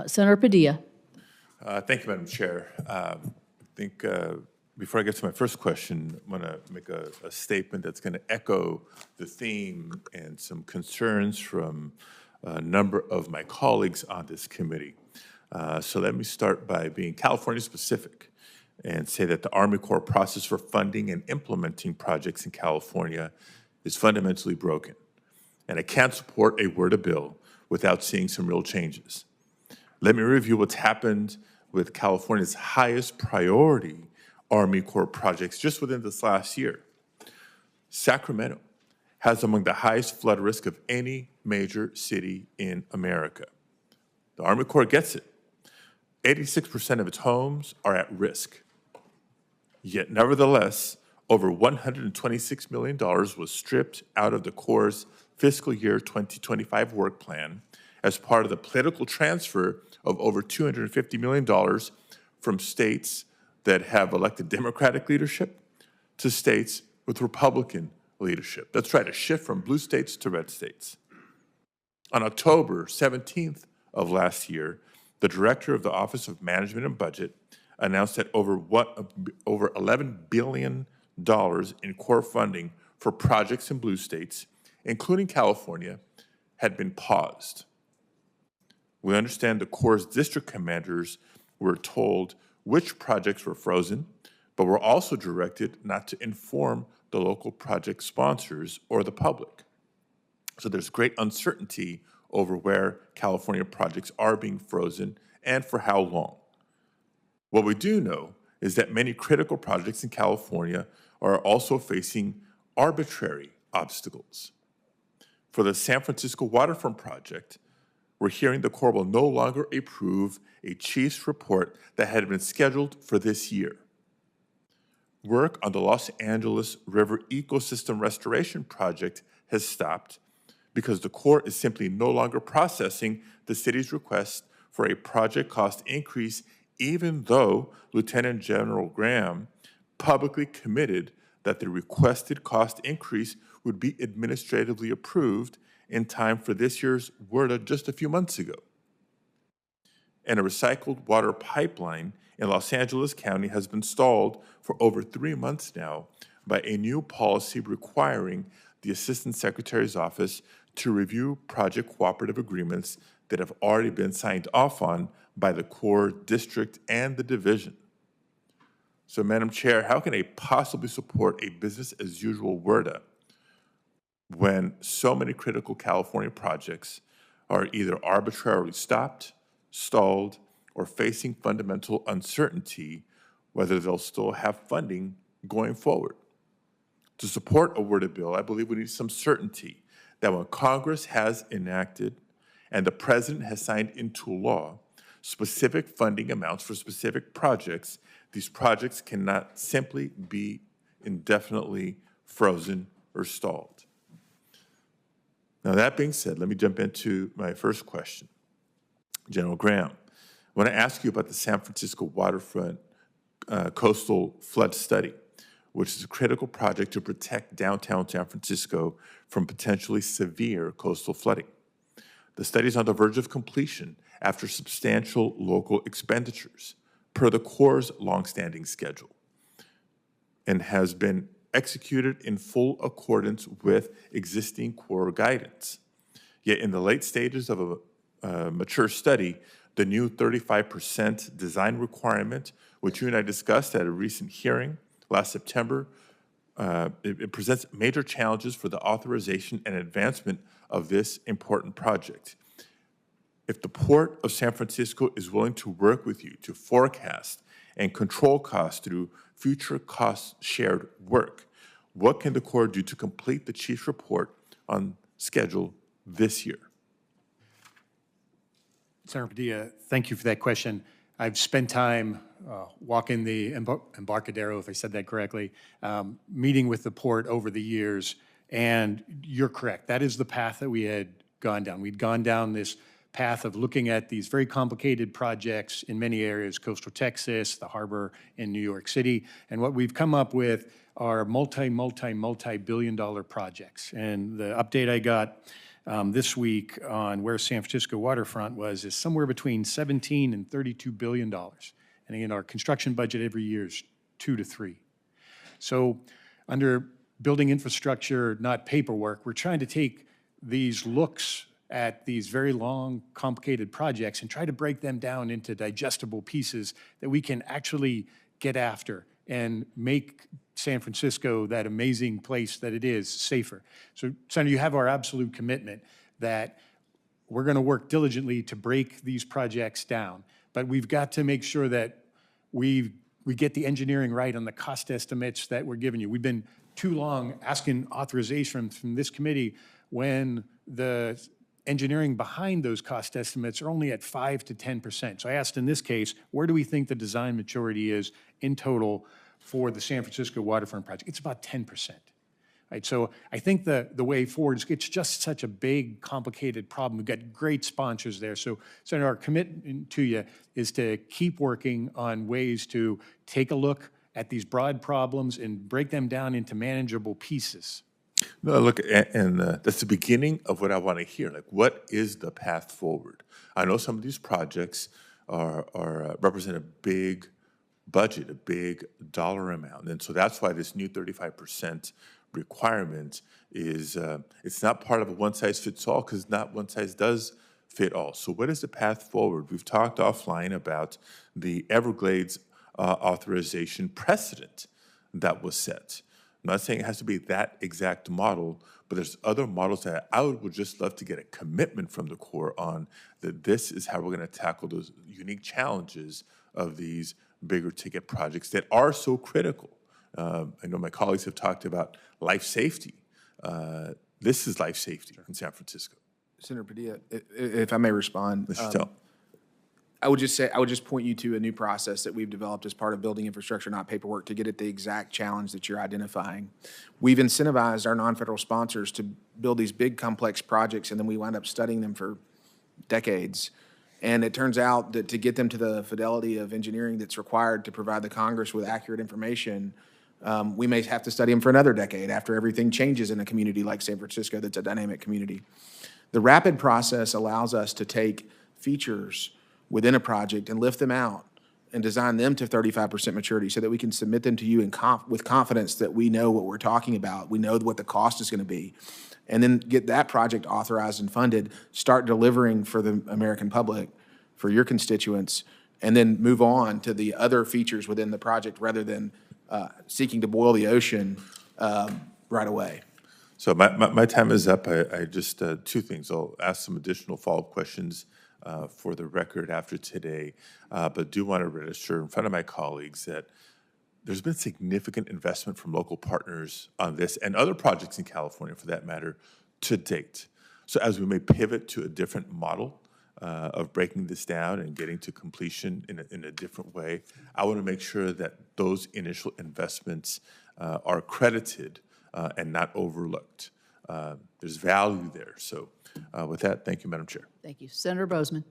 Senator Padilla. Thank you, Madam Chair. I think before I get to my first question, I want to make a statement that's going to echo the theme and some concerns from a number of my colleagues on this committee. So let me start by being California specific and say that the Army Corps process for funding and implementing projects in California is fundamentally broken. And I can't support a WRDA bill without seeing some real changes. Let me review what's happened with California's highest priority Army Corps projects just within this last year. Sacramento has among the highest flood risk of any major city in America. The Army Corps gets it. 86% of its homes are at risk. Yet, nevertheless, over $126 million was stripped out of the Corps' fiscal year 2025 work plan as part of the political transfer of over $250 million from states that have elected Democratic leadership to states with Republican leadership. That's right, a shift from blue states to red states. On October 17th of last year, the director of the Office of Management and Budget announced that over $11 billion in core funding for projects in blue states, including California, had been paused. We understand the Corps' district commanders were told which projects were frozen, but were also directed not to inform the local project sponsors or the public. So there's great uncertainty over where California projects are being frozen and for how long. What we do know is that many critical projects in California are also facing arbitrary obstacles. For the San Francisco waterfront project, we're hearing the Corps will no longer approve a chief's report that had been scheduled for this year. Work on the Los Angeles River Ecosystem Restoration Project has stopped because the Corps is simply no longer processing the city's request for a project cost increase, even though Lieutenant General Graham publicly committed that the requested cost increase would be administratively approved in time for this year's WRDA just a few months ago. And a recycled water pipeline in Los Angeles County has been stalled for over 3 months now by a new policy requiring the Assistant Secretary's office to review project cooperative agreements that have already been signed off on by the Corps district and the division. So, Madam Chair, how can I possibly support a business-as-usual WRDA when so many critical California projects are either arbitrarily stopped, stalled, or facing fundamental uncertainty whether they'll still have funding going forward? To support a WRDA bill, I believe we need some certainty that when Congress has enacted and the President has signed into law specific funding amounts for specific projects, these projects cannot simply be indefinitely frozen or stalled. Now, that being said, let me jump into my first question. General Graham, I want to ask you about the San Francisco waterfront coastal flood study, which is a critical project to protect downtown San Francisco from potentially severe coastal flooding. The study is on the verge of completion after substantial local expenditures per the Corps' longstanding schedule and has been executed in full accordance with existing Corps guidance. Yet in the late stages of a mature study, the new 35% design requirement, which you and I discussed at a recent hearing last September, it presents major challenges for the authorization and advancement of this important project. If the Port of San Francisco is willing to work with you to forecast and control costs through future cost-shared work, what can the Corps do to complete the Chief's report on schedule this year? Senator Padilla, thank you for that question. I've spent time walking the Embarcadero, if I said that correctly, meeting with the port over the years, and you're correct. That is the path that we had gone down. We'd gone down this path of looking at these very complicated projects in many areas, coastal Texas, the harbor in New York City, and what we've come up with are multi-billion-dollar projects. And the update I got this week on where San Francisco waterfront was is somewhere between $17 and $32 billion. And again, our construction budget every year is 2 to 3. So under building infrastructure, not paperwork, we're trying to take these looks at these very long, complicated projects and try to break them down into digestible pieces that we can actually get after and make San Francisco that amazing place that it is safer. So, Senator, you have our absolute commitment that we're going to work diligently to break these projects down, but we've got to make sure that we get the engineering right on the cost estimates that we're giving you. We've been too long asking authorization from this committee when the engineering behind those cost estimates are only at 5 to 10%. So I asked in this case, where do we think the design maturity is in total for the San Francisco waterfront project? It's about 10%. Right? So I think the way forward is it's just such a big, complicated problem. We've got great sponsors there. So, Senator, our commitment to you is to keep working on ways to take a look at these broad problems and break them down into manageable pieces. No, look, and that's the beginning of what I want to hear. Like, what is the path forward? I know some of these projects are represent a big budget, a big dollar amount, and so that's why this new 35% requirement is it's not part of a one-size-fits-all, because not one size does fit all. So what is the path forward? We've talked offline about the Everglades authorization precedent that was set. I'm not saying it has to be that exact model, but there's other models that I would just love to get a commitment from the Corps on, that this is how we're going to tackle those unique challenges of these bigger ticket projects that are so critical. I know my colleagues have talked about life safety. This is life safety in San Francisco. Senator Padilla, if I may respond. Mr. Tell. I would just point you to a new process that we've developed as part of building infrastructure, not paperwork, to get at the exact challenge that you're identifying. We've incentivized our non-federal sponsors to build these big, complex projects, and then we wind up studying them for decades. And it turns out that to get them to the fidelity of engineering that's required to provide the Congress with accurate information, we may have to study them for another decade after everything changes in a community like San Francisco that's a dynamic community. The rapid process allows us to take features within a project and lift them out and design them to 35% maturity so that we can submit them to you with confidence that we know what we're talking about, we know what the cost is going to be, and then get that project authorized and funded, start delivering for the American public, for your constituents, and then move on to the other features within the project rather than seeking to boil the ocean right away. So my time is up. I just, two things. I'll ask some additional follow-up questions for the record after today, but do want to register in front of my colleagues that there's been significant investment from local partners on this and other projects in California, for that matter, to date. So as we may pivot to a different model of breaking this down and getting to completion in a different way, I want to make sure that those initial investments are credited and not overlooked. There's value there. So with that, thank you, Madam Chair. Thank you. Senator Bozeman.